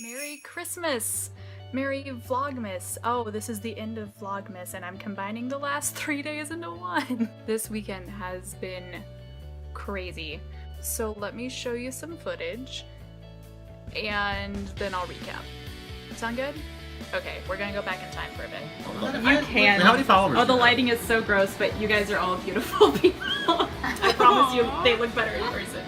Merry Christmas! Merry Vlogmas! Oh, this is the end of Vlogmas and I'm combining the last 3 days into one! This weekend has been crazy. So let me show you some footage and then I'll recap. Sound good? Okay, we're gonna go back in time for a bit. You can. How many followers? Oh, the lighting is so gross, but you guys are all beautiful people. I promise you, they look better in person.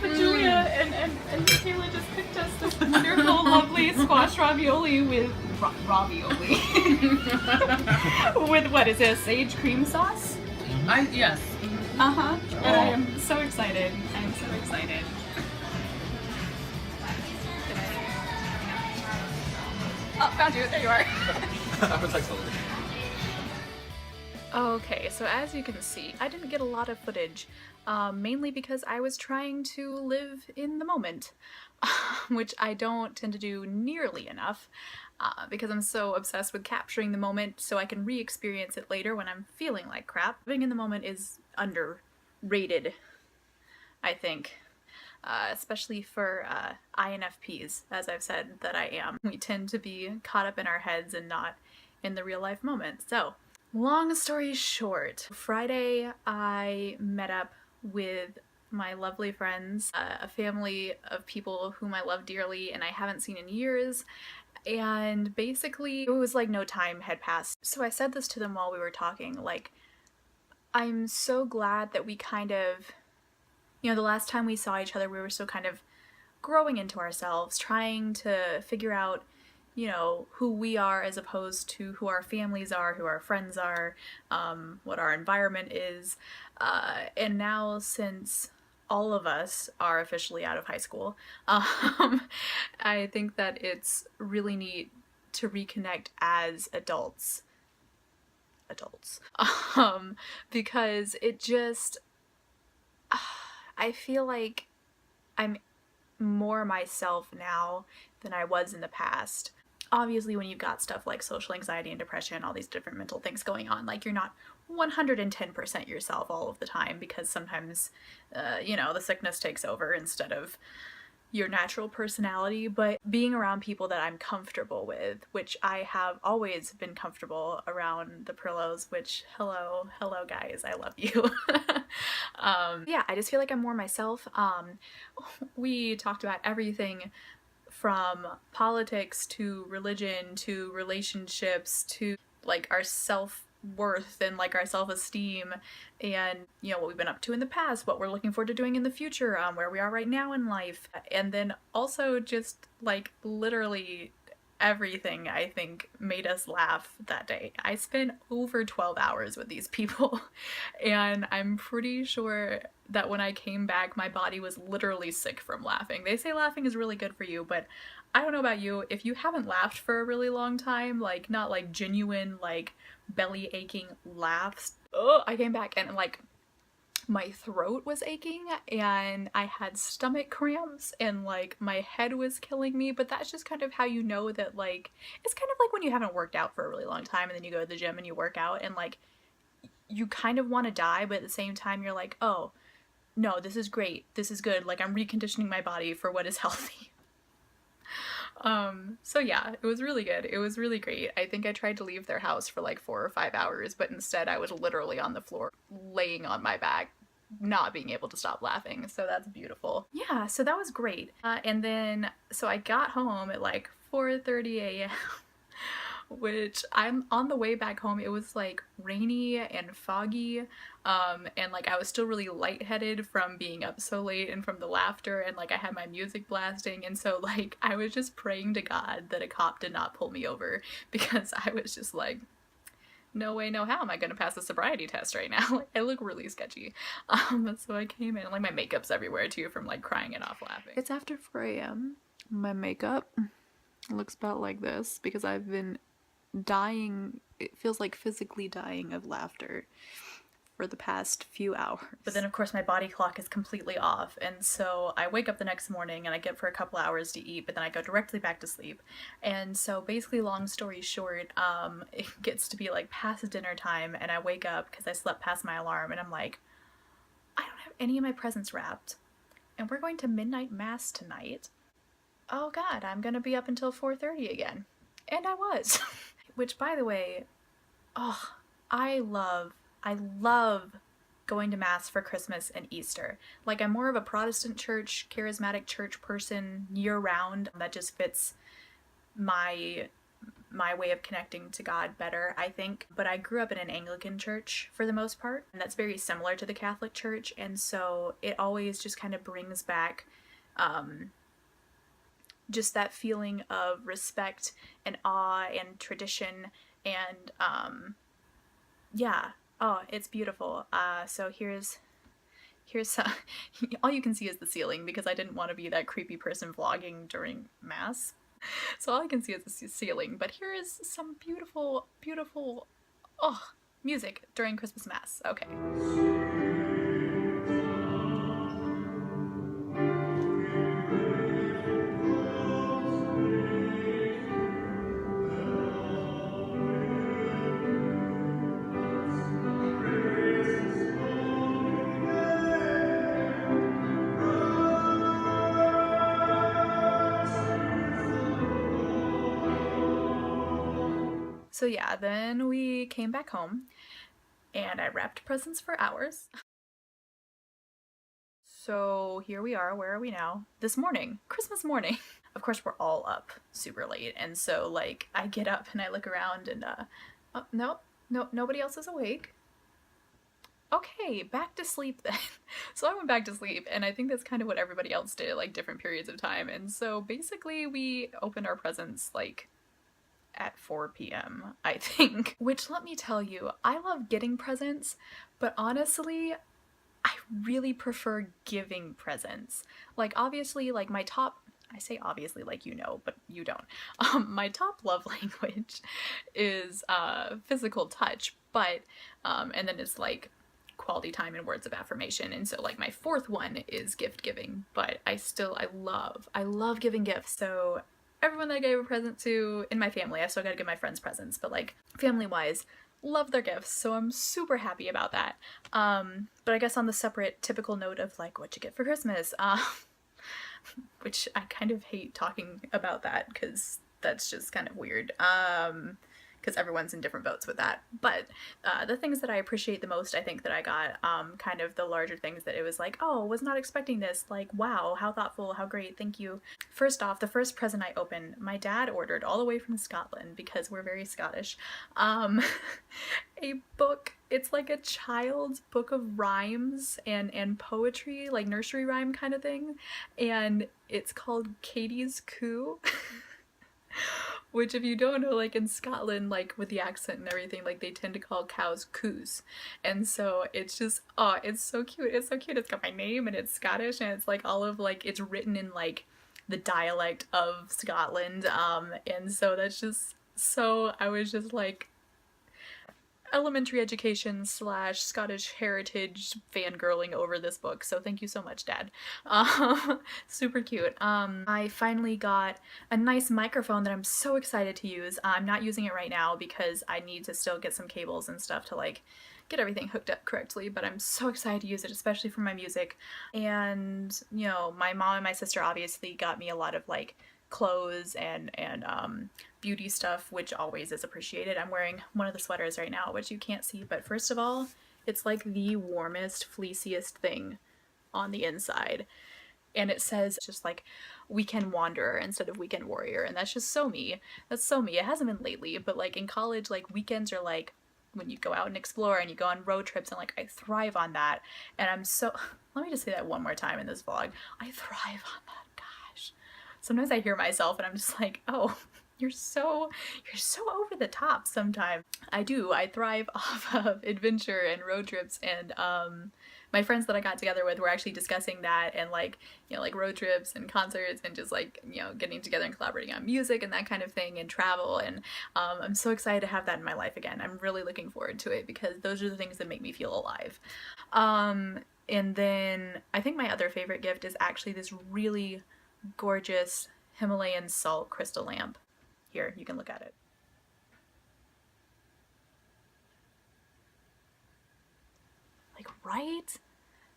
But Julia and Michaela just cooked us this wonderful, lovely squash ravioli with ravioli. With what is it? Sage cream sauce? Yes. And I am so excited. I am so excited. Oh, found you. There you are. I was like, Okay, so as you can see, I didn't get a lot of footage, mainly because I was trying to live in the moment, which I don't tend to do nearly enough, because I'm so obsessed with capturing the moment so I can re-experience it later when I'm feeling like crap. Living in the moment is underrated, I think. Especially for INFPs, as I've said that I am. We tend to be caught up in our heads and not in the real life moment. So, long story short, Friday I met up with my lovely friends, a family of people whom I love dearly and I haven't seen in years, and basically it was like no time had passed. So I said this to them while we were talking, like, I'm so glad that we kind of, you know, the last time we saw each other, we were still kind of growing into ourselves, trying to figure out, you know, who we are as opposed to who our families are, who our friends are, what our environment is. And now, since all of us are officially out of high school, I think that it's really neat to reconnect as adults. Because it just... I feel like I'm more myself now than I was in the past. Obviously, when you've got stuff like social anxiety and depression, all these different mental things going on, like, you're not 110% yourself all of the time, because sometimes, you know, the sickness takes over instead of your natural personality. But being around people that I'm comfortable with, which I have always been comfortable around the Prillos, which, hello guys, I love you. Yeah, I just feel like I'm more myself. We talked about everything from politics to religion to relationships to like our self-worth and like our self-esteem and, you know, what we've been up to in the past, what we're looking forward to doing in the future, where we are right now in life, and then also just like literally everything, I think, made us laugh that day. I spent over 12 hours with these people and I'm pretty sure that when I came back my body was literally sick from laughing. They say laughing is really good for you, but I don't know about you, if you haven't laughed for a really long time, like not like genuine like belly aching laughs, I came back and like my throat was aching and I had stomach cramps and like my head was killing me. But that's just kind of how you know that, like, it's kind of like when you haven't worked out for a really long time and then you go to the gym and you work out and like you kind of want to die, but at the same time you're like, oh no, this is great, this is good, like I'm reconditioning my body for what is healthy. So yeah, it was really good. It was really great. I think I tried to leave their house for like 4 or 5 hours, but instead I was literally on the floor laying on my back, not being able to stop laughing. So that's beautiful. Yeah, so that was great. And then, so I got home at like 4:30 a.m. which I'm on the way back home, it was like rainy and foggy, and like I was still really lightheaded from being up so late and from the laughter, and like I had my music blasting, and so like I was just praying to God that a cop did not pull me over, because I was just like, no way, no how am I gonna pass the sobriety test right now? Like, I look really sketchy. So I came in and like my makeup's everywhere too from like crying it off laughing. It's after 4 a.m. My makeup looks about like this because I've been dying, it feels like physically dying of laughter for the past few hours. But then of course my body clock is completely off, and so I wake up the next morning and I get for a couple hours to eat, but then I go directly back to sleep. And so basically, long story short, it gets to be like past dinner time and I wake up because I slept past my alarm and I'm like, I don't have any of my presents wrapped. and we're going to midnight mass tonight. Oh god, I'm gonna be up until 4:30 again. And I was. Which, by the way, oh, I love going to mass for Christmas and Easter. Like, I'm more of a Protestant church, charismatic church person year round. That just fits my way of connecting to God better, I think. But I grew up in an Anglican church for the most part, and that's very similar to the Catholic Church, and so it always just kind of brings back just that feeling of respect and awe and tradition and yeah. Oh, it's beautiful. So here's all you can see is the ceiling because I didn't want to be that creepy person vlogging during mass. So all I can see is the ceiling, but here is some beautiful, beautiful, oh, music during Christmas mass. Okay. So yeah, then we came back home and I wrapped presents for hours. So here we are. Where are we now? This morning, Christmas morning. Of course, we're all up super late, and so like I get up and I look around and oh, no, nobody else is awake. Okay, back to sleep then. So I went back to sleep, and I think that's kind of what everybody else did, like different periods of time. And so basically, we opened our presents like at 4 p.m., I think. Which, let me tell you, I love getting presents, but honestly, I really prefer giving presents. Like, obviously, like my top, I say obviously like you know, but you don't. My top love language is physical touch, but, and then it's like quality time and words of affirmation. And so like my fourth one is gift giving, but I love giving gifts. So everyone that I gave a present to in my family, I still gotta give my friends presents, but like family wise, love their gifts, so I'm super happy about that. But I guess on the separate typical note of like what you get for Christmas, which I kind of hate talking about that because that's just kind of weird. Because everyone's in different boats with that. But the things that I appreciate the most, I think that I got, kind of the larger things that it was like, oh, was not expecting this. Like, wow, how thoughtful, how great, thank you. First off, the first present I opened, my dad ordered all the way from Scotland because we're very Scottish, a book. It's like a child's book of rhymes and poetry, like nursery rhyme kind of thing. And it's called Katie's Coo. Which, if you don't know, like in Scotland, like with the accent and everything, like they tend to call cows coos. And so it's just, oh, it's so cute. It's so cute. It's got my name and it's Scottish and it's like all of like, it's written in like the dialect of Scotland. And so that's just so, I was just like, elementary education slash Scottish heritage fangirling over this book, so thank you so much, Dad. Super cute. I finally got a nice microphone that I'm so excited to use. I'm not using it right now because I need to still get some cables and stuff to like get everything hooked up correctly, but I'm so excited to use it, especially for my music. And, you know, my mom and my sister obviously got me a lot of like clothes and beauty stuff, which always is appreciated. I'm wearing one of the sweaters right now, which you can't see, but first of all, it's like the warmest, fleeciest thing on the inside. And it says just like weekend wanderer instead of weekend warrior, and that's just so me. That's so me. It hasn't been lately, but like in college, like weekends are like when you go out and explore and you go on road trips, and like I thrive on that. And I'm so, let me just say that one more time in this vlog. I thrive on that. Gosh. Sometimes I hear myself and I'm just like, oh, you're so over the top sometimes. I do. I thrive off of adventure and road trips, and my friends that I got together with were actually discussing that, and like, you know, like road trips and concerts and just like, you know, getting together and collaborating on music and that kind of thing and travel, and I'm so excited to have that in my life again. I'm really looking forward to it because those are the things that make me feel alive. And then I think my other favorite gift is actually this really gorgeous Himalayan salt crystal lamp. Here, you can look at it. Like, right?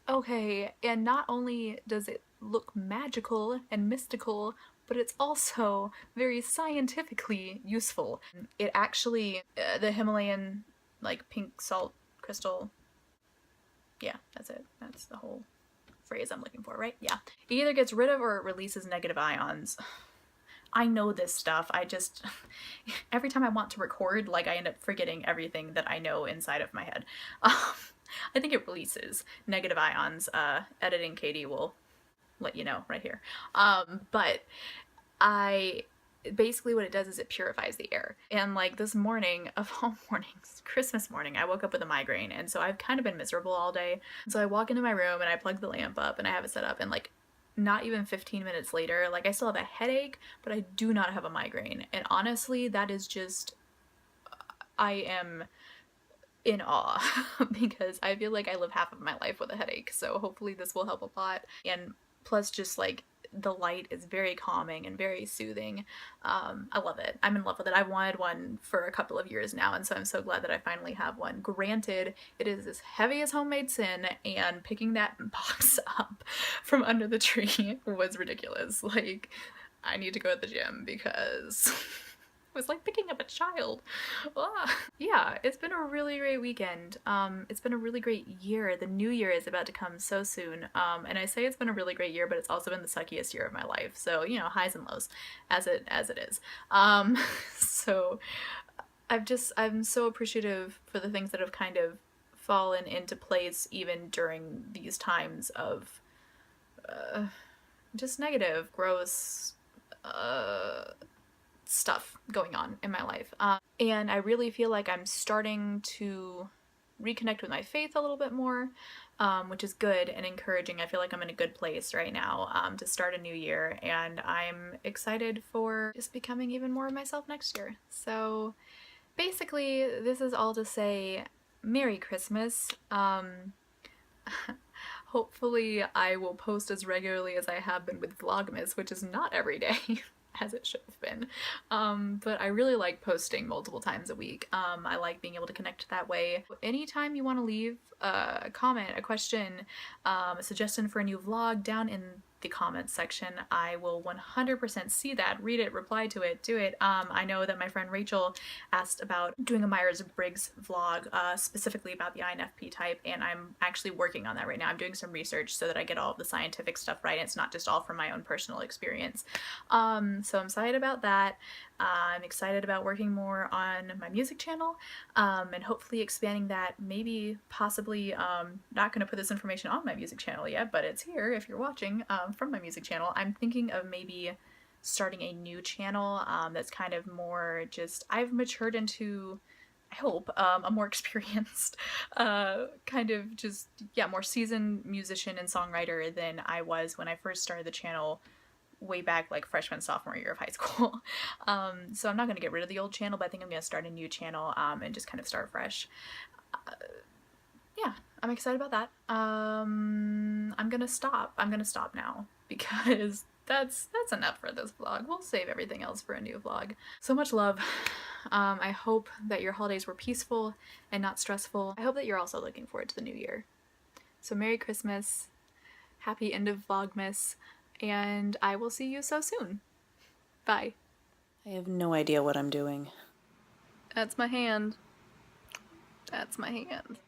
Okay, and not only does it look magical and mystical, but it's also very scientifically useful. It actually, the Himalayan, like, pink salt crystal, yeah, that's it. That's the whole phrase I'm looking for, right? Yeah. It either gets rid of or it releases negative ions. I know this stuff. I just, every time I want to record, like, I end up forgetting everything that I know inside of my head. I think it releases negative ions. Editing Katie will let you know right here. But I basically what it does is it purifies the air. And like this morning of all mornings, Christmas morning, I woke up with a migraine, and so I've kind of been miserable all day. So I walk into my room and I plug the lamp up and I have it set up, and like not even 15 minutes later, like I still have a headache, but I do not have a migraine. And honestly, that is just, I am in awe because I feel like I live half of my life with a headache. So hopefully this will help a lot. And plus, just like the light is very calming and very soothing. I love it. I'm in love with it. I've wanted one for a couple of years now, and so I'm so glad that I finally have one. Granted, it is as heavy as homemade sin, and picking that box up from under the tree was ridiculous. Like, I need to go to the gym because it was like picking up a child. Ah. Yeah, it's been a really great weekend. It's been a really great year. The new year is about to come so soon. And I say it's been a really great year, but it's also been the suckiest year of my life. So, you know, highs and lows, as it is. So I'm so appreciative for the things that have kind of fallen into place even during these times of just negative, gross, stuff going on in my life. And I really feel like I'm starting to reconnect with my faith a little bit more, which is good and encouraging. I feel like I'm in a good place right now to start a new year, and I'm excited for just becoming even more of myself next year. So basically, this is all to say Merry Christmas. Hopefully I will post as regularly as I have been with Vlogmas, which is not every day, as it should have been. But I really like posting multiple times a week. I like being able to connect that way. Anytime you want to leave a comment, a question, a suggestion for a new vlog down in the comments section, I will 100% see that, read it, reply to it, do it. I know that my friend Rachel asked about doing a Myers-Briggs vlog, specifically about the INFP type, and I'm actually working on that right now. I'm doing some research so that I get all of the scientific stuff right, and it's not just all from my own personal experience. So I'm excited about that. I'm excited about working more on my music channel, and hopefully expanding that, maybe possibly, not going to put this information on my music channel yet, but it's here if you're watching from my music channel. I'm thinking of maybe starting a new channel that's kind of more just, I've matured into, I hope, a more experienced, kind of just, yeah, more seasoned musician and songwriter than I was when I first started the channel way back like freshman, sophomore year of high school. So I'm not going to get rid of the old channel, but I think I'm going to start a new channel and just kind of start fresh. Yeah, I'm excited about that. I'm gonna stop now because that's enough for this vlog. We'll save everything else for a new vlog. So much love. I hope that your holidays were peaceful and not stressful. I hope that you're also looking forward to the new year. So Merry Christmas, happy end of Vlogmas, and I will see you so soon. Bye. I have no idea what I'm doing. That's my hand. That's my hand.